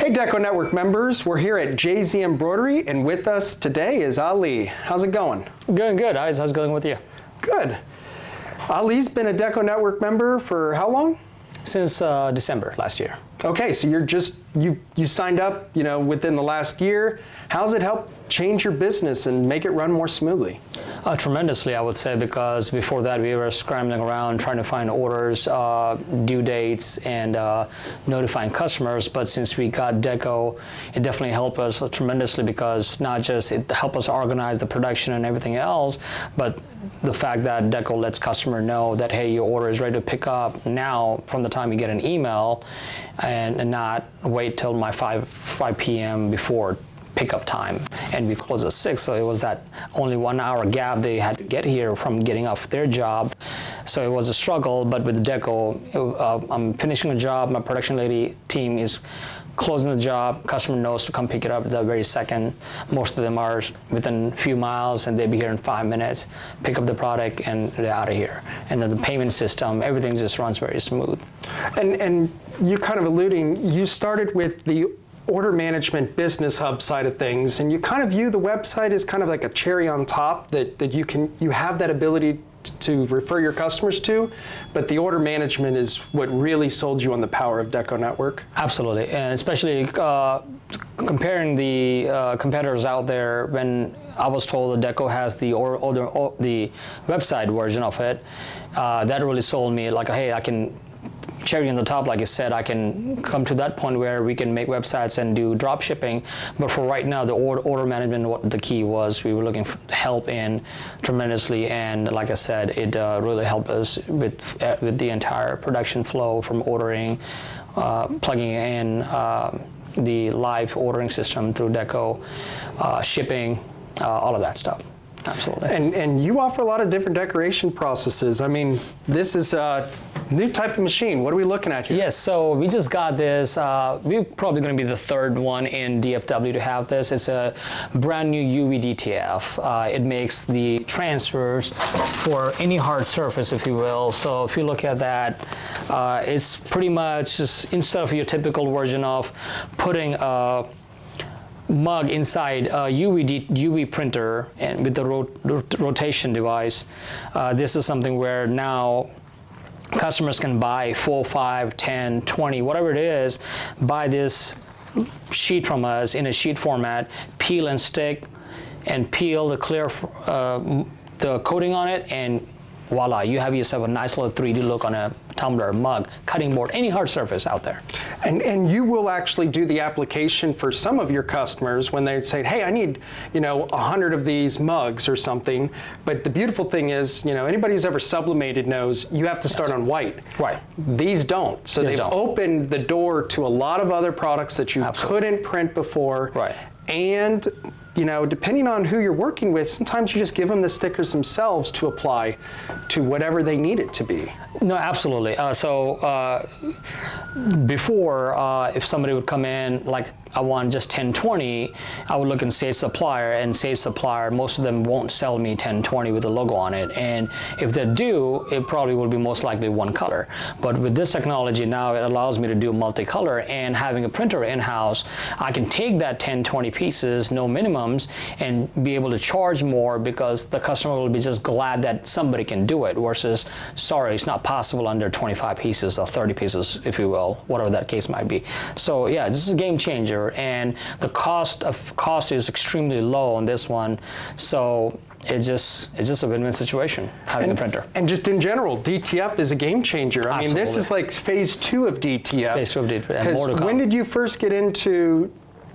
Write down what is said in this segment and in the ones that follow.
Hey Deco Network members, we're here at JZ Embroidery and with us today is Ali. How's it going? Good, good. How's it going with you? Good. Ali's been a Deco Network member for how long? Since December last year. Okay, so you signed up, within the last year. How's it helped change your business and make it run more smoothly? Tremendously, I would say, because before that we were scrambling around trying to find orders, due dates, and notifying customers. But since we got Deco, it definitely helped us tremendously, because not just it helped us organize the production and everything else, but the fact that Deco lets customer know that, hey, your order is ready to pick up now from the time you get an email, and not wait till my 5 p.m. before pickup time, and we close at 6, so it was that only 1 hour gap they had to get here from getting off their job. So it was a struggle, but with Deco, I'm finishing a job, my production lady team is closing the job, customer knows to come pick it up the very second. Most of them are within a few miles, and they'll be here in 5 minutes, pick up the product, and they're out of here. And then the payment system, everything just runs very smooth. And you're kind of alluding, you started with the order management business hub side of things, and you kind of view the website as kind of like a cherry on top that you have that ability to refer your customers to, but the order management is what really sold you on the power of Deco Network. Absolutely, and especially comparing the competitors out there, when I was told that Deco has the website version of it, that really sold me, like, hey, I can cherry on the top, like I said, I can come to that point where we can make websites and do drop shipping. But for right now, the order management, what the key was, we were looking for help in tremendously, and like I said, it really helped us with the entire production flow, from ordering, plugging in the live ordering system through Deco, shipping, all of that stuff. Absolutely. And you offer a lot of different decoration processes. I mean, this is a new type of machine. What are we looking at here? Yes, so we just got this. We're probably going to be the third one in DFW to have this. It's a brand new UV DTF. It makes the transfers for any hard surface, if you will. So if you look at that, it's pretty much just, instead of your typical version of putting a mug inside a UV printer and with the rotation device, this is something where now customers can buy 4, 5, 10, 20, whatever it is, buy this sheet from us in a sheet format, peel and stick, and peel the clear the coating on it, and voila, you have yourself a nice little 3D look on a tumbler, mug, cutting board, any hard surface out there. And you will actually do the application for some of your customers when they say, hey, I need 100 of these mugs or something. But the beautiful thing is, anybody who's ever sublimated knows you have to start on white. Right. These don't. So they've opened the door to a lot of other products that you couldn't print before. Right. And depending on who you're working with, sometimes you just give them the stickers themselves to apply to whatever they need it to be. No, absolutely. Before, if somebody would come in, like, I want just 1020, I would look and say supplier, and say supplier, most of them won't sell me 1020 with a logo on it. And if they do, it probably will be most likely one color. But with this technology now, it allows me to do multicolor, and having a printer in-house, I can take that 1020 pieces, no minimums, and be able to charge more, because the customer will be just glad that somebody can do it, versus, sorry, it's not possible under 25 pieces or 30 pieces, if you will, whatever that case might be. So yeah, this is a game changer. And the cost is extremely low on this one, so it's just a win-win situation having a printer. And just in general, DTF is a game changer. I mean, this is like phase 2 of DTF. Phase 2 of DTF, and more to come. When did you first get into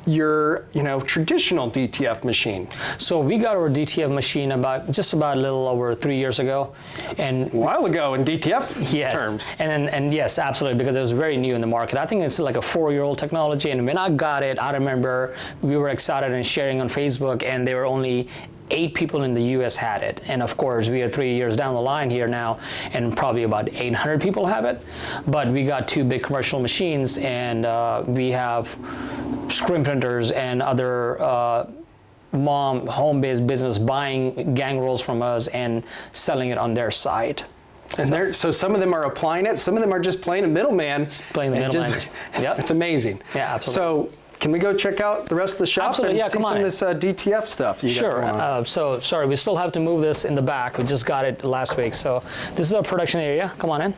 your traditional DTF machine? So we got our DTF machine just about a little over 3 years ago, and a while ago in DTF terms. And yes, absolutely, because it was very new in the market. I think it's like a 4-year-old technology, and when I got it, I remember we were excited and sharing on Facebook, and there were only 8 people in the US had it. And of course, we are 3 years down the line here now, and probably about 800 people have it. But we got 2 big commercial machines, and we have screen printers and other home-based business buying gang rolls from us and selling it on their site. And so some of them are applying it, some of them are just playing a middleman. Playing the middleman. Yep. It's amazing. Yeah, absolutely. So can we go check out the rest of the shop Absolutely, and see some of this DTF stuff you got going on? So sorry, we still have to move this in the back. We just got it last week. So this is our production area. Come on in.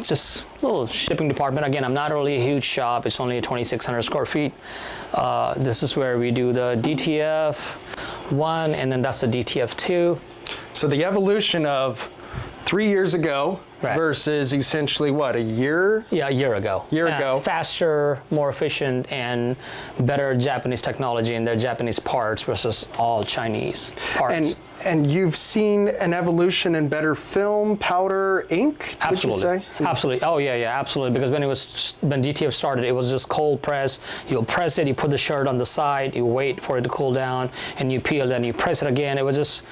Just a little shipping department. Again, I'm not really a huge shop. It's only 2,600 square feet. This is where we do the DTF 1, and then that's the DTF 2. So the evolution of 3 years ago versus essentially what, a year? Yeah, a year ago. Faster, more efficient, and better Japanese technology in their Japanese parts versus all Chinese parts. And you've seen an evolution in better film, powder, ink? Absolutely. Would you say? Absolutely. Oh yeah, absolutely. Because when DTF started, it was just cold press. You'll press it, you put the shirt on the side, you wait for it to cool down, and you peel, then you press it again. It was just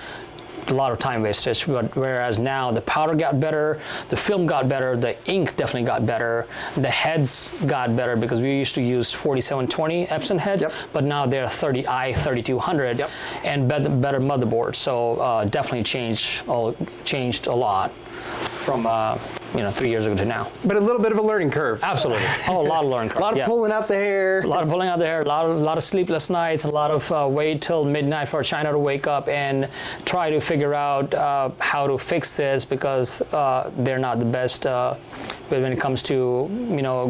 a lot of time wastage. But whereas now the powder got better, the film got better, the ink definitely got better, the heads got better because we used to use 4720 Epson heads, but now they're 3200 and better motherboards. So definitely changed a lot from 3 years ago to now. But a little bit of a learning curve. Absolutely. Oh, a lot of learning curve. A lot of pulling out the hair. A lot of pulling out the hair, a lot of sleepless nights, a lot of wait till midnight for China to wake up and try to figure out how to fix this because they're not the best when it comes to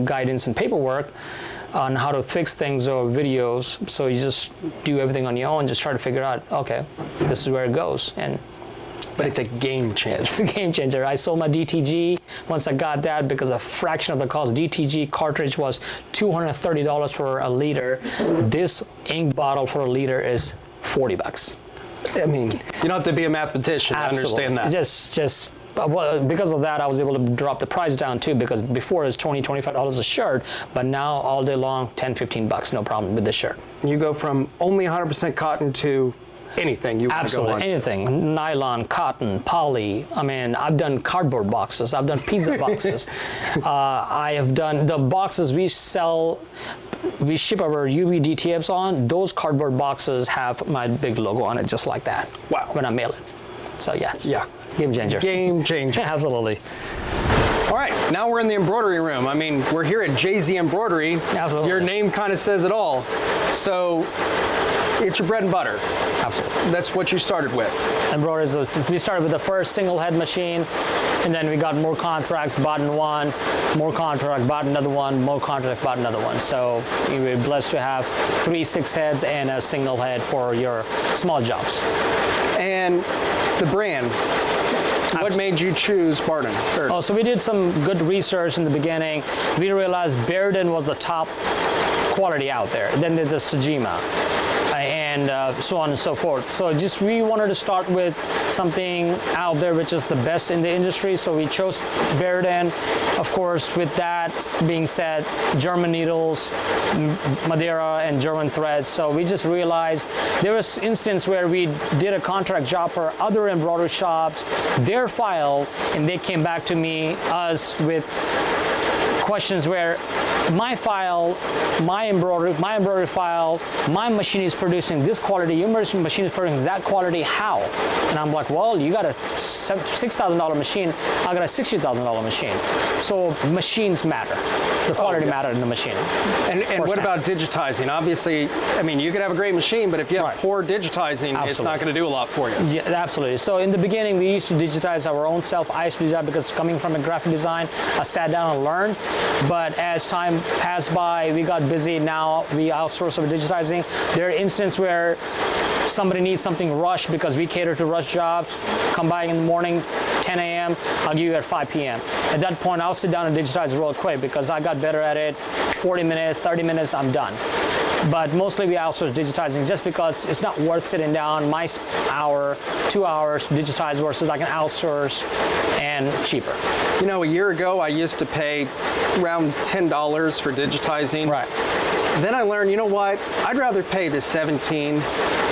guidance and paperwork on how to fix things or videos. So you just do everything on your own, just try to figure out, okay, this is where it goes. But it's a game changer. It's a game changer. I sold my DTG once I got that because a fraction of the cost. DTG cartridge was $230 for a liter. This ink bottle for a liter is $40. I mean, you don't have to be a mathematician to understand that. Just because of that, I was able to drop the price down too, because before it was $20, $25 a shirt, but now all day long, $10, $15, no problem with this shirt. You go from only 100% cotton to anything you want to go on. Absolutely, anything. Nylon, cotton, poly. I mean, I've done cardboard boxes. I've done pizza boxes. I have done the boxes we sell. We ship our UV DTFs on. Those cardboard boxes have my big logo on it, just like that. Wow. When I mail it. So yes. Yeah. Game changer. Game changer. Absolutely. All right, now we're in the embroidery room. I mean, we're here at JZ Embroidery. Absolutely. Your name kind of says it all. So it's your bread and butter. Absolutely. That's what you started with. Embroidery, we started with the first single head machine, and then we got more contracts, bought one, more contract, bought another one, more contract, bought another one. So we were blessed to have 3 6 heads and a single head for your small jobs. And the brand. What made you choose Barden? Oh, so we did some good research in the beginning. We realized Barden was the top quality out there. Then there's the Tsujima. And so on and so forth. So just we wanted to start with something out there which is the best in the industry. So we chose Barden. Of course, with that being said, German needles, Madeira, and German threads. So we just realized there was instance where we did a contract job for other embroidery shops, their file, and they came back to us with questions where my file, my embroidery file, my machine is producing this quality, your machine is producing that quality, how? And I'm like, well, you got a $6,000 machine, I got a $60,000 machine. So machines matter. The quality matter in the machine. And what about digitizing? Obviously, I mean, you could have a great machine, but if you have poor digitizing, it's not going to do a lot for you. Yeah, absolutely. So in the beginning, we used to digitize our own self. I used to do that because coming from a graphic design, I sat down and learned. But as time passed by, we got busy. Now we outsource our digitizing. There are instances where somebody needs something rushed because we cater to rush jobs. Come by in the morning, 10 a.m., I'll give you at 5 p.m. At that point, I'll sit down and digitize real quick because I got better at it. 40 minutes, 30 minutes, I'm done. But mostly we outsource digitizing just because it's not worth sitting down my hour, 2 hours to digitize versus I can outsource and cheaper. You know, a year ago, I used to pay around $10 for digitizing. Right. Then I learned, you know what? I'd rather pay the $17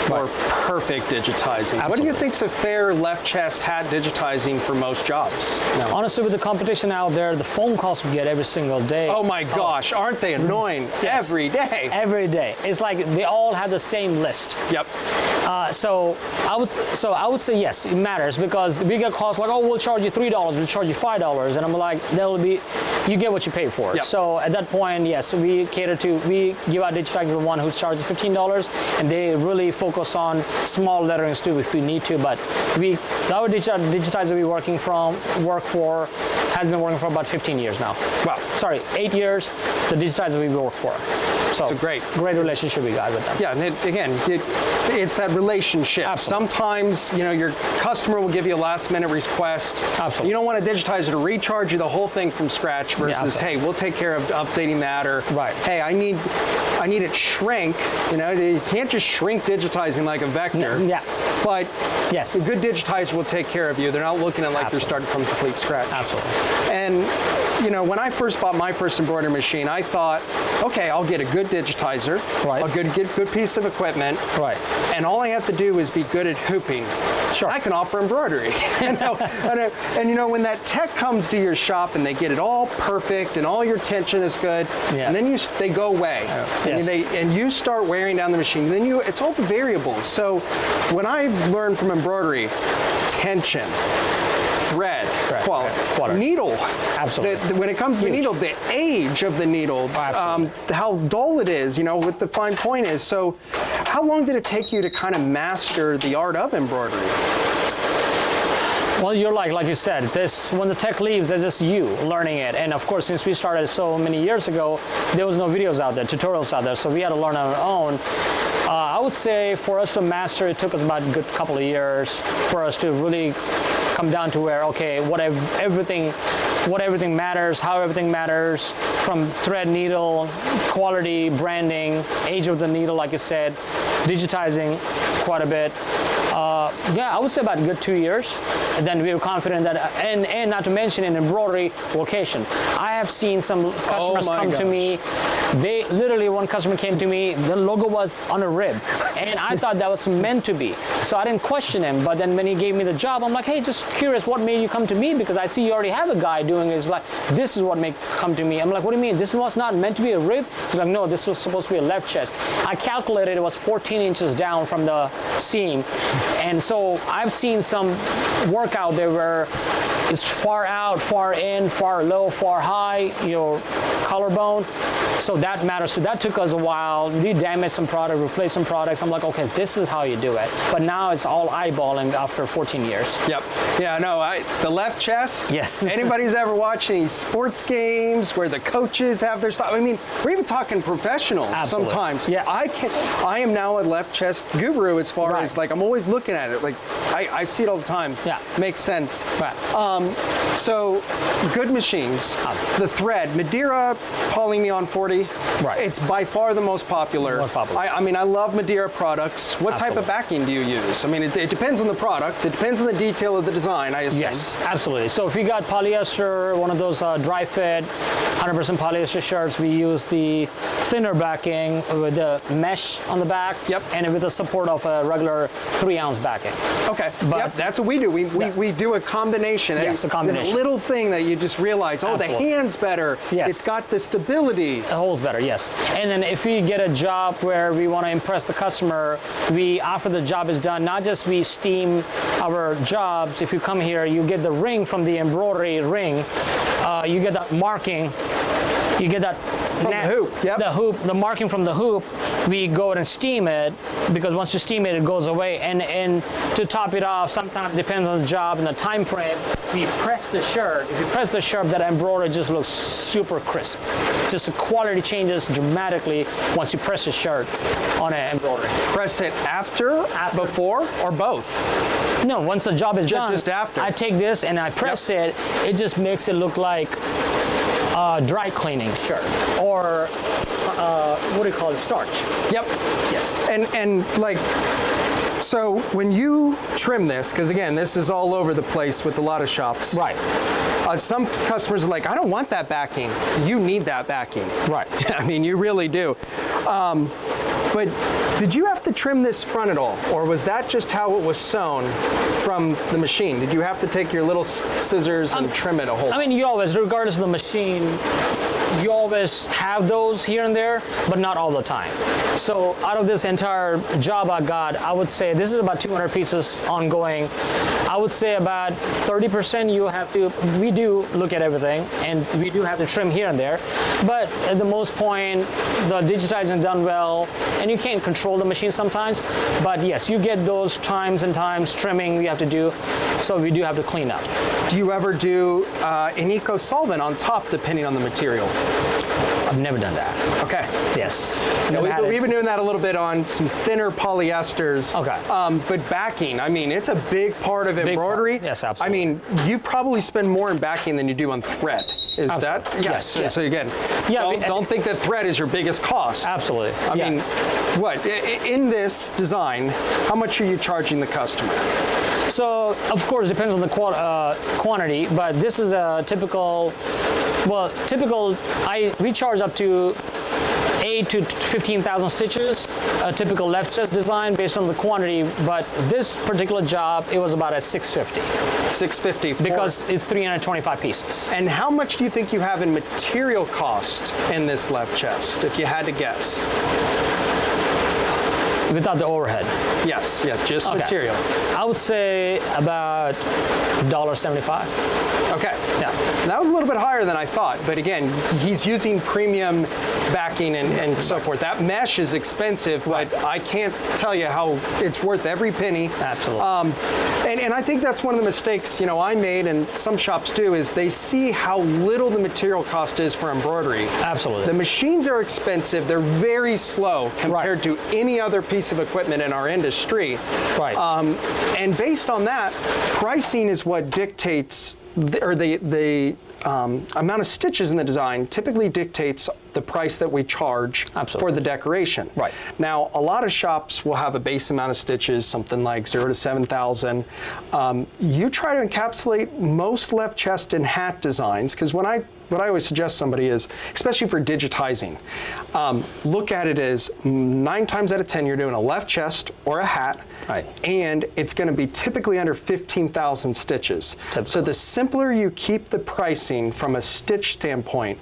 for perfect digitizing. What do you think's a fair left chest hat digitizing for most jobs? No. Honestly, with the competition out there, the phone calls we get every single day. Oh my gosh, aren't they annoying? Yes. Every day. Every day. It's like they all have the same list. Yep. So I would say yes, it matters, because we get calls like, oh, we'll charge you $3, we'll charge you $5, and I'm like, you get what you pay for. Yep. So at that point, yes, we give out digitizers to the one who's charged $15, and they really focus on small letterings too if we need to. But our digitizer we has been working for about 15 years now. Wow. Sorry, 8 years. The digitizer we work for. So it's a great relationship we got with them. Yeah, and it's that relationship. Absolutely. Sometimes, your customer will give you a last-minute request. Absolutely. You don't want a digitizer to recharge you the whole thing from scratch versus, hey, we'll take care of updating that, or right. Hey, I need it shrink. You can't just shrink digitizing like a vector. Yeah. But yes, a good digitizer will take care of you. They're not looking at like Absolutely. They're starting from complete scratch. Absolutely. And when I first bought my first embroidery machine, I thought, okay, I'll get a good digitizer, right. I'll get a good piece of equipment, right. And all I have to do is be good at hooping. Sure. I can offer embroidery. And when that tech comes to your shop and they get it all perfect and all your tension is good, and then they go away, and you start wearing down the machine. Then it's all the variables. So when I learned from embroidery, tension, thread, quality, needle. Absolutely. When it comes to the needle, the age of the needle, how dull it is, what the fine point is. So how long did it take you to kind of master the art of embroidery? Well, you're like you said, when the tech leaves, there's just you learning it. And of course, since we started so many years ago, there was no videos out there, tutorials out there, so we had to learn on our own. I would say for us to master, it took us about a good couple of years for us to really come down to where, okay, what everything matters, how everything matters, from thread, needle, quality, branding, age of the needle, like you said, digitizing quite a bit. I would say about a good 2 years. And then we were confident that, and not to mention in embroidery location. I have seen some customers come to me. One customer came to me, the logo was on a rib. And I thought that was meant to be. So I didn't question him. But then when he gave me the job, I'm like, hey, just curious, what made you come to me? Because I see you already have a guy doing it. It's like, this is what made come to me. I'm like, what do you mean? This was not meant to be a rib? He's like, no, this was supposed to be a left chest. I calculated it was 14 inches down from the seam. And so I've seen some work out there where it's far out, far in, far low, far high, collarbone. So that matters too. That took us a while. We damaged some product, replaced some products. I'm like, okay, this is how you do it. But now it's all eyeballing after 14 years. Yep. Yeah, no, the left chest. Yes. Anybody's ever watched any sports games where the coaches have their stuff? I mean, we're even talking professionals sometimes. Yeah. I am now a left chest guru as far as I'm always looking at it. Like I see it all the time. Yeah. Makes sense. Right. So good machines. The thread, Madeira Polyneon 40. Right. It's by far the most popular. I love Madeira products. What type of backing do you use? I mean, it depends on the product. It depends on the detail of the design, I assume. Yes, absolutely. So if you got polyester, one of those dry fit, 100% polyester shirts, we use the thinner backing with the mesh on the back. Yep. And with the support of a regular 3-ounce backing. Okay. But that's what we do. We do a combination. Yes, a combination. A little thing that you just realize, the hand's better. Yes. It's got the stability. The hole's better, yes. And then if we get a job where we want to impress the customer, after the job is done, not just we steam our jobs. If you come here, you get the ring from the embroidery ring. You get that marking. You get that from the hoop. Yep. The hoop, the marking from the hoop. We go and steam it, because once you steam it, it goes away. And to top it off, sometimes it depends on the job and the time frame. We press the shirt. If you press the shirt, that embroidery just looks super crisp. Just the quality changes dramatically once you press the shirt on an embroidery. Press it after, before, or both? No, once the job is done, just after. I take this and I press it. It just makes it look like dry cleaning shirt, or what do you call it, starch. Yep. Yes. And so when you trim this, because again, this is all over the place with a lot of shops. Right. Some customers are like, I don't want that backing. You need that backing. Right. I mean, you really do. But did you have to trim this front at all? Or was that just how it was sewn from the machine? Did you have to take your little scissors and trim it a whole? I mean, you always, regardless of the machine, you always have those here and there, but not all the time. So out of this entire job I got, I would say this is about 200 pieces ongoing. I would say about 30% you have to, we do look at everything, and we do have to trim here and there. But at the most point, the digitizing done well, and you can't control the machine sometimes. But yes, you get those times and times trimming you have to do, so we do have to clean up. Do you ever do an eco solvent on top depending on the material? I've never done that. Okay. Yes. No, Never had it. we've been doing that a little bit on some thinner polyesters. Okay. But backing, I mean, it's a big part of embroidery. Yes, absolutely. I mean, you probably spend more in backing than you do on thread. Is Absolutely. that? Yes. So again, Yeah, don't think that thread is your biggest cost. Absolutely. I mean, what, in this design, how much are you charging the customer? So, of course, it depends on the quantity, but this is a typical, we charge up to 8 to 15,000 stitches, a typical left chest design based on the quantity, but this particular job, it was about a 650. 650. Because it's 325 pieces. And how much do you think you have in material cost in this left chest, if you had to guess? Without the overhead. Yes, yeah, just material. I would say about $1.75. Okay. Yeah. That was a little bit higher than I thought, but again, he's using premium backing and so forth. That mesh is expensive, but I can't tell you how it's worth every penny. Absolutely. And I think that's one of the mistakes, I made and some shops do, is they see how little the material cost is for embroidery. Absolutely. The machines are expensive. They're very slow compared to any other piece of equipment in our industry. Right. And based on that, pricing is what dictates, the amount of stitches in the design typically dictates the price that we charge for the decoration. Right. Now, a lot of shops will have a base amount of stitches, something like 0 to 7,000. You try to encapsulate most left chest and hat designs, because what I always suggest somebody is, especially for digitizing, look at it as 9 times out of 10 you're doing a left chest or a hat, and it's going to be typically under 15,000 stitches. So the simpler you keep the pricing from a stitch standpoint,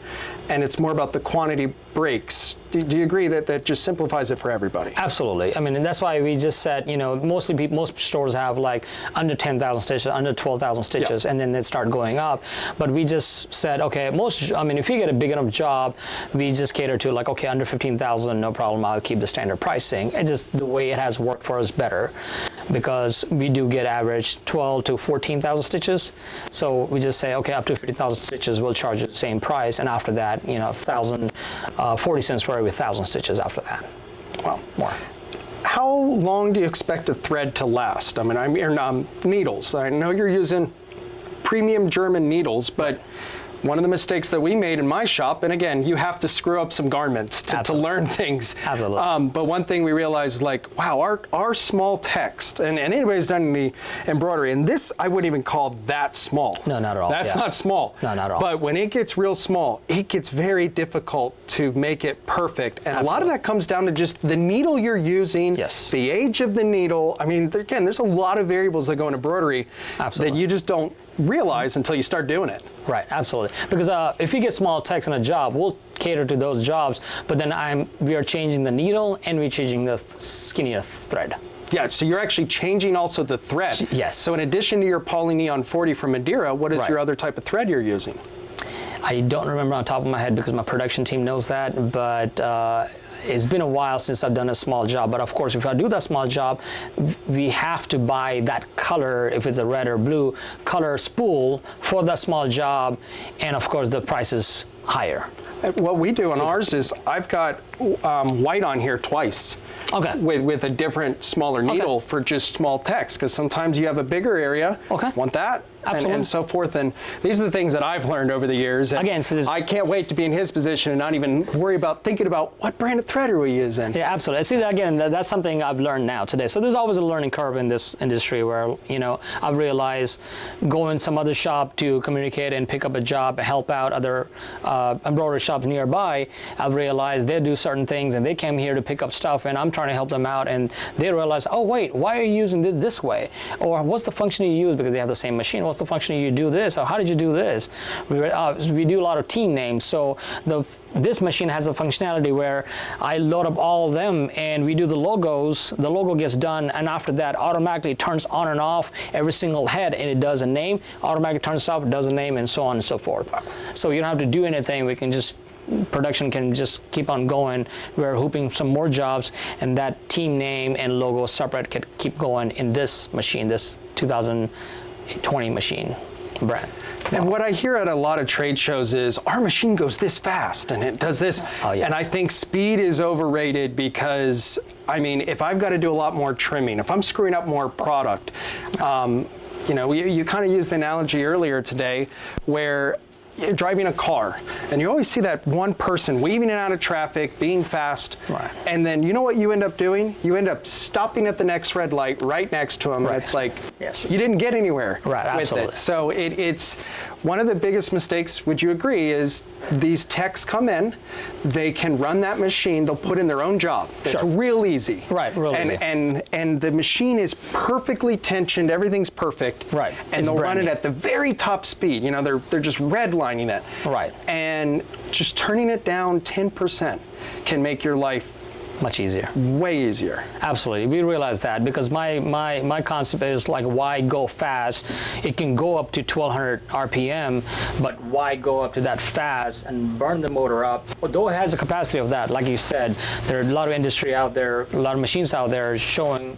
and it's more about the quantity breaks. Do you agree that that just simplifies it for everybody? Absolutely. I mean, and that's why we just said, most stores have like under 10,000 stitches, under 12,000 stitches, and then they start going up. But we just said, okay, if you get a big enough job, we just cater to like, okay, under 15,000, no problem, I'll keep the standard pricing. It's just the way it has worked for us better, because we do get average 12 to 14,000 stitches. So we just say, okay, up to 50,000 stitches, we'll charge you the same price, and after that, 40 cents for every 1,000 stitches after that. Wow. More. How long do you expect a thread to last? I mean, needles. I know you're using premium German needles, but one of the mistakes that we made in my shop, and again, you have to screw up some garments to learn things. Absolutely. But one thing we realized, like, wow, our small text, and anybody who's done any embroidery, and this I wouldn't even call that small. No, not at all. That's not small. No, not at all. But when it gets real small, it gets very difficult to make it perfect. And a lot of that comes down to just the needle you're using, the age of the needle. I mean, again, there's a lot of variables that go in embroidery that you just don't realize until you start doing it. Right, absolutely. Because if you get small text in a job, we'll cater to those jobs, but then we are changing the needle and we're changing the skinnier thread. Yeah, so you're actually changing also the thread. Yes. So in addition to your polyneon 40 from Madeira, what is your other type of thread you're using? I don't remember on top of my head because my production team knows that, but it's been a while since I've done a small job. But of course, if I do that small job, we have to buy that color, if it's a red or blue color spool for that small job, and of course the price is higher. What we do on ours is I've got white on here twice. Okay. With a different, smaller needle for just small text, because sometimes you have a bigger area, want that, and so forth. And these are the things that I've learned over the years. And again, so I can't wait to be in his position and not even worry about thinking about what brand of thread thread are we using? Yeah, absolutely. See, again, that's something I've learned now today. So there's always a learning curve in this industry where, I've realized go in some other shop to communicate and pick up a job, help out other embroidery shops nearby. I've realized they do certain things and they came here to pick up stuff and I'm trying to help them out and they realize, oh, wait, why are you using this way? Or what's the function you use because they have the same machine? What's the function you do this? Or how did you do this? We do a lot of team names. So this machine has a functionality where I load up all of them and we do the logos. The logo gets done and after that automatically turns on and off every single head and it does a name, automatically turns off, it does a name and so on and so forth. So you don't have to do anything. We can just production can just keep on going. We're hooping some more jobs and that team name and logo separate can keep going in this machine, this 2020 machine brand. And what I hear at a lot of trade shows is our machine goes this fast and it does this. Oh, yes. And I think speed is overrated because, I mean, if I've got to do a lot more trimming, if I'm screwing up more product, you kind of used the analogy earlier today where you're driving a car and you always see that one person weaving in and out of traffic, being fast. Right. And then you know what you end up doing? You end up stopping at the next red light right next to them. Right. And it's like, yes, you didn't get anywhere with absolutely. it. So it's one of the biggest mistakes, would you agree, is these techs come in, they can run that machine, they'll put in their own job. It's Sure. real easy. Right, real easy. And the machine is perfectly tensioned, everything's perfect. Right. And It's they'll run brand it new. at the very top speed. They're just redlining it. Right. And just turning it down 10% can make your life much easier. way easier. Absolutely, we realize that because my concept is like, why go fast? It can go up to 1200 RPM, but why go up to that fast and burn the motor up? Although it has a capacity of that, like you said, there are a lot of industry out there, a lot of machines out there showing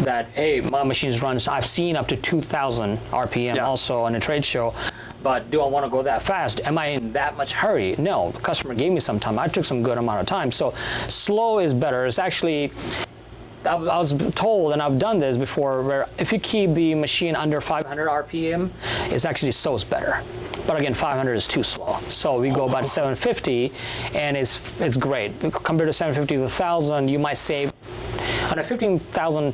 that, hey, my machines runs, I've seen up to 2000 RPM also on a trade show. But do I want to go that fast? Am I in that much hurry? No, the customer gave me some time. I took some good amount of time. So slow is better. It's actually, I was told, and I've done this before, where if you keep the machine under 500 RPM, it's actually sews better. But again, 500 is too slow. So we go about 750, and it's great. Compared to 750 to 1,000, you might save, on a 15,000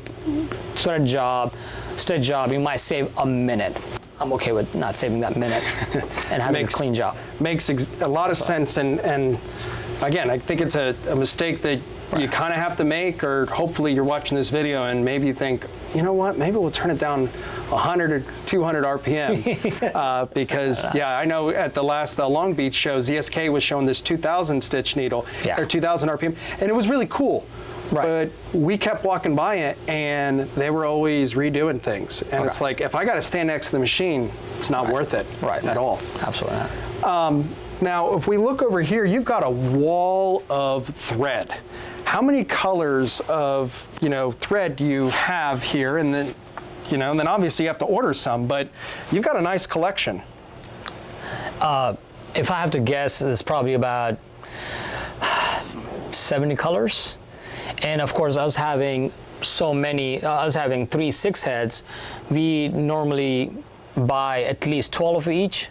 thread job, stitch job, you might save a minute. I'm okay with not saving that minute and having a clean job. Makes a lot of sense, and again, I think it's a mistake that you kind of have to make, or hopefully you're watching this video and maybe you think, you know what, maybe we'll turn it down 100 or 200 RPM because I know at the last Long Beach show, ZSK was showing this 2000 stitch needle, or 2000 RPM, and it was really cool. Right. But we kept walking by it, and they were always redoing things. And it's like, if I got to stand next to the machine, it's not worth it at all. Absolutely not. Now, if we look over here, you've got a wall of thread. How many colors of thread do you have here? And then, and then obviously you have to order some, but you've got a nice collection. If I have to guess, it's probably about 70 colors. And of course, us having so many, us having 3 6 heads, we normally buy at least 12 of each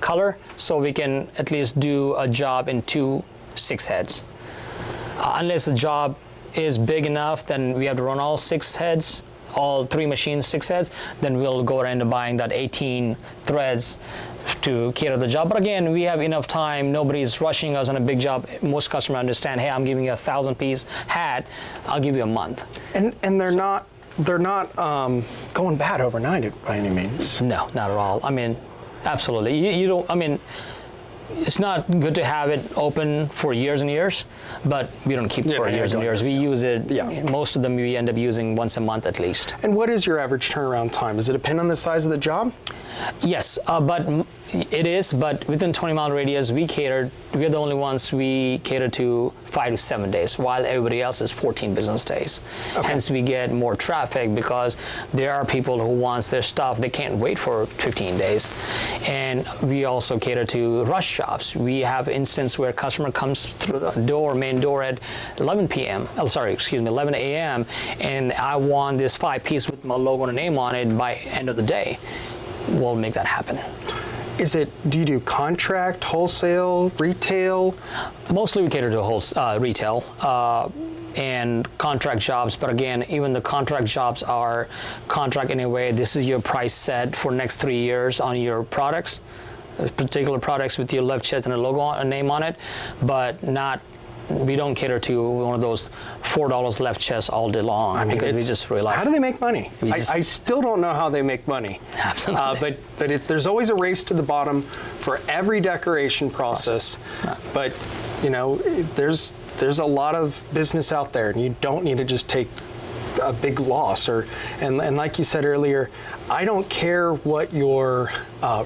color, so we can at least do a job in 2 6 heads. Unless the job is big enough, then we have to run all 6 heads, all 3 machines, 6 heads, then we'll go into buying that 18 threads to cater the job. But again, we have enough time. Nobody's rushing us on a big job. Most customers understand, hey, I'm giving you a 1,000-piece hat. I'll give you a month. And they're not going bad overnight by any means. No, not at all. I mean, absolutely. You don't. I mean, it's not good to have it open for years and years, but we don't keep it for years and years. We use it. Most of them we end up using once a month at least. And what is your average turnaround time? Does it depend on the size of the job? Yes, but it is. But within 20-mile radius, we're the only ones we cater to 5 to 7 days, while everybody else is 14 business days. Okay. Hence, we get more traffic because there are people who wants their stuff. They can't wait for 15 days. And we also cater to rush jobs. We have instance where a customer comes through the main door at 11 a.m. and I want this 5-piece with my logo and name on it by end of the day. We'll make that happen. Do you do contract, wholesale, retail? Mostly we cater to retail and contract jobs, but again, even the contract jobs are contract anyway. This is your price set for next 3 years on your products, particular products with your left chest and a logo, a name on it, but we don't cater to one of those $4 left chest all day long, because we just realize. How do they make money? I still don't know how they make money. Absolutely. But there's always a race to the bottom for every decoration process. But there's a lot of business out there, and you don't need to just take a big loss. And like you said earlier, I don't care what your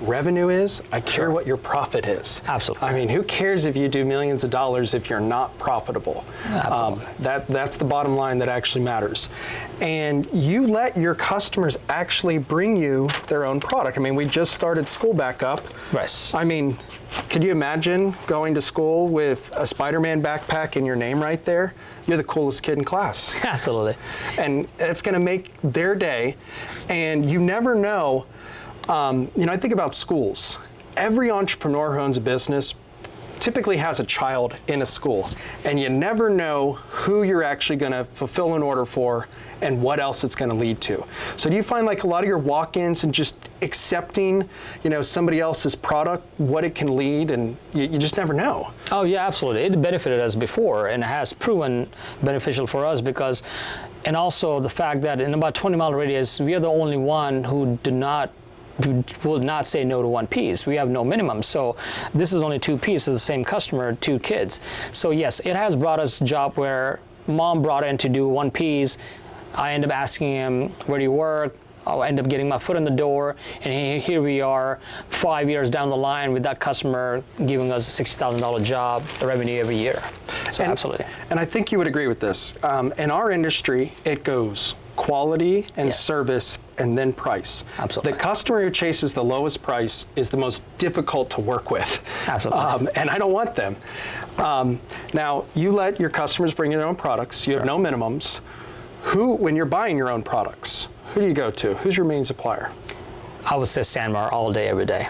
revenue is. I care what your profit is. Absolutely. I mean, who cares if you do millions of dollars if you're not profitable? Absolutely. That's the bottom line that actually matters. And you let your customers actually bring you their own product. I mean, we just started school back up. Right. I mean, could you imagine going to school with a Spider-Man backpack and your name right there? You're the coolest kid in class. Absolutely. And it's going to make their day. And you never know. I think about schools. Every entrepreneur who owns a business typically has a child in a school. And you never know who you're actually going to fulfill an order for and what else it's going to lead to. So do you find like a lot of your walk-ins and just accepting, somebody else's product, what it can lead, and you just never know? Oh yeah, absolutely. It benefited us before and has proven beneficial for us and also the fact that in about 20-mile radius, we are the only one who will not say no to one piece. We have no minimum. So this is only 2 pieces, the same customer, 2 kids. So yes, it has brought us a job where mom brought in to do 1 piece. I end up asking him, where do you work? I'll end up getting my foot in the door, and here we are 5 years down the line with that customer giving us a $60,000 job, revenue every year. So absolutely. And I think you would agree with this. In our industry, it goes quality and service and then price. Absolutely. The customer who chases the lowest price is the most difficult to work with. Absolutely. And I don't want them. Now, you let your customers bring in their own products. You have no minimums. When you're buying your own products, who do you go to? Who's your main supplier? I would say Sanmar all day, every day.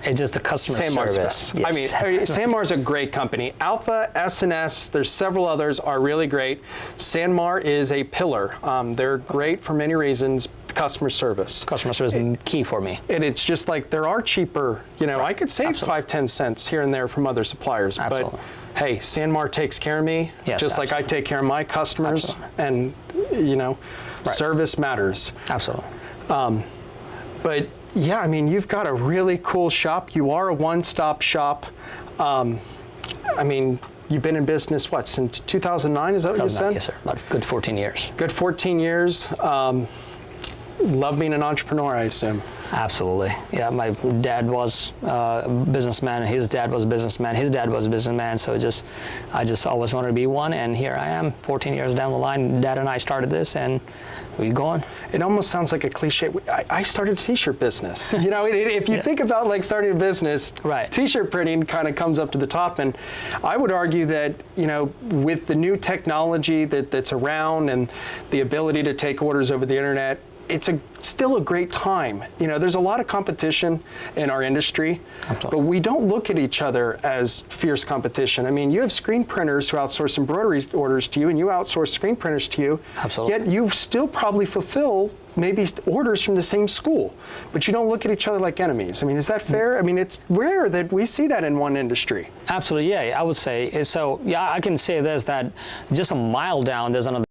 It's just the customer Sanmar's service. best. Yes. I mean, Sanmar's a great company. Alpha, S&S, there's several others are really great. Sanmar is a pillar. They're great for many reasons. Customer service. Customer service is key for me. And it's just like there are cheaper, I could save 5-10 cents here and there from other suppliers. Absolutely. But hey, Sanmar takes care of me, just like I take care of my customers. And, service matters. Absolutely. But yeah, I mean, you've got a really cool shop. You are a one-stop shop. I mean, you've been in business, since 2009? Is that what you said? Yes, sir. About a good 14 years. Good 14 years. Love being an entrepreneur, I assume. Absolutely. Yeah, my dad was a businessman. His dad was a businessman. His dad was a businessman. So I just always wanted to be one. And here I am, 14 years down the line. Dad and I started this, and we're going. It almost sounds like a cliche. I started a t-shirt business. If you think about like starting a business, t-shirt printing kind of comes up to the top. And I would argue that, with the new technology that's around and the ability to take orders over the internet, it's still a great time. There's a lot of competition in our industry, but we don't look at each other as fierce competition. I mean, you have screen printers who outsource embroidery orders to you, and you outsource screen printers to you. Absolutely. Yet you still probably fulfill maybe orders from the same school, but you don't look at each other like enemies. I mean, is that fair? I mean, it's rare that we see that in one industry. Absolutely, yeah, I would say. So, yeah, I can say this, that just a mile down, there's another